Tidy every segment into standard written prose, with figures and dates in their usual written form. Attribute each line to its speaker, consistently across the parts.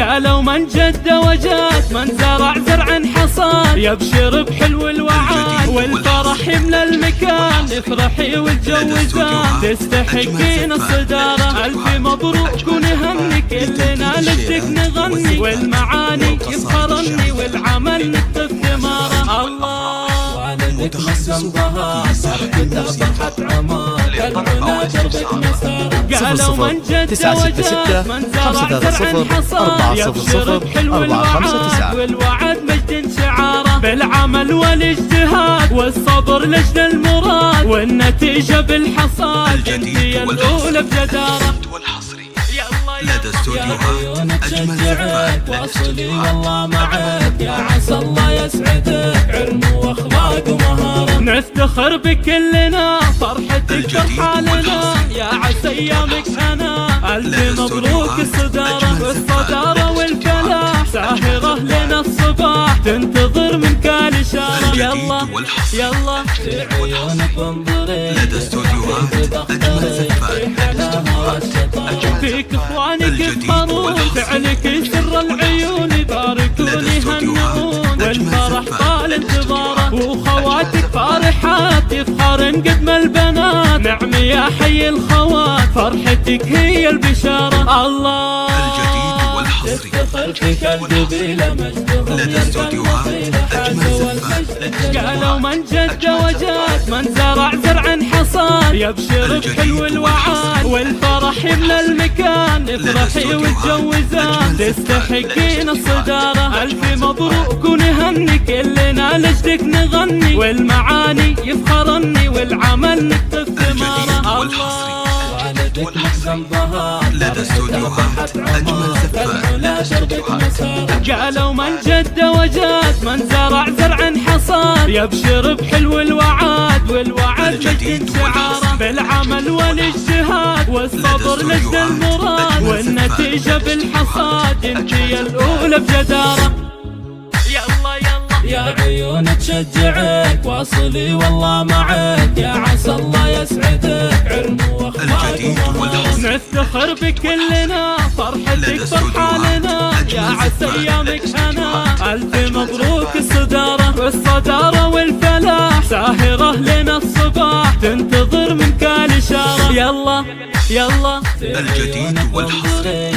Speaker 1: قالوا من جد وجاد من زرع زرع حصاد، يبشر بحلو الوعاد والفرح يملى المكان، افرحي وتجوزان تستحقين الصدارة، ألف مبروك ونهني كلنا لجدك نغني، والمعاني يفخرني والعمل نكتب ثماره. الله والدك مصنبها فرحتها فرحة عمار، العلا دربك مسار. قالوا من جد وجاد من زرع زرع حصاد، يبشر بحلو الوعاد والوعد مجد شعاره، بالعمل والاجتهاد والصبر لجل المراد، والنتيجة بالحصاد انتي الأولى بجدارة.
Speaker 2: لدى استوديوهات أجمل زفات،
Speaker 1: واصلي والله معك يا عسى الله يسعدك، علم واخلاق ومهارة، نفتخر بكلنا فرحتك فرحة لنا، يا عسى ايامك هنا، الف مبروك الصدارة والصدارة والفلاح، ساهرة لنا الصباح تنتظر منك الاشارة. يلا يلا في عيونك وانظري،
Speaker 2: لدى استوديوهات أجمل زفات،
Speaker 1: فيك اخوانك يفخرون، فعلك سر العيون يباركون يهنئون، والفرح طال انتظاره، وخواتك فرحات يفخرن قدم البنات، نعم يا حي الخوات فرحتك هي البشارة. الله
Speaker 2: الجديد والحصري
Speaker 1: تفتخر فيك القبيلة مجدهم
Speaker 2: لدى استوديوهات أجمل زفات،
Speaker 1: قالوا من جد وجاد من زرع زرع حصاد، يبشر بحلو الوعاد والفرح يملى المكان، افرحي وتجوزان تستحقين الصدارة، ألف مبروك ونهني كلنا لجدك نغني، والمعاني يفخرني والعمل نكتب ثماره. الله والدك مصنبها
Speaker 2: لدى استوديوهات أجمل زفات،
Speaker 1: قالوا من جد وجاد من زرع زرع حصاد، يبشر بحلو الوعاد والوعد مجد شعاره، بالعمل والاجتهاد والصبر لجد المراد، والنتيجة بالحصاد انتي الأولى بجدارة. يلا يلا يا عيون تشجعك، واصلي والله معك يا عسى الله يسعدك، علم واخلاق ومهارة، نفتخر بكلنا فرحتك فرحة لنا، يا عسى ايامك هنا، الف مبروك الصدارة والصدارة والفلاح، ساهرة لنا الصباح تنتظر منك الاشارة. يلا يلا
Speaker 2: الجديد والحصري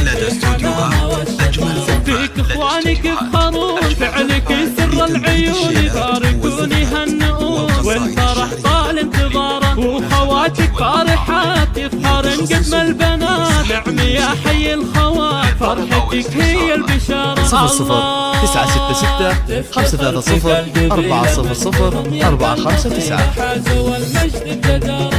Speaker 2: لدى استوديوهات أجمل زفات،
Speaker 1: فيك اخوانك يفخرون، فعلك سر العيون يباركون يهنئون، والفرح طال انتظاره، وخواتك فرحات يفخرن قدم البنات، نعم يا حي الخوات فرحتك هي البشارة.
Speaker 3: 0966 530 400 459.
Speaker 1: حازوا المجد بجدارة.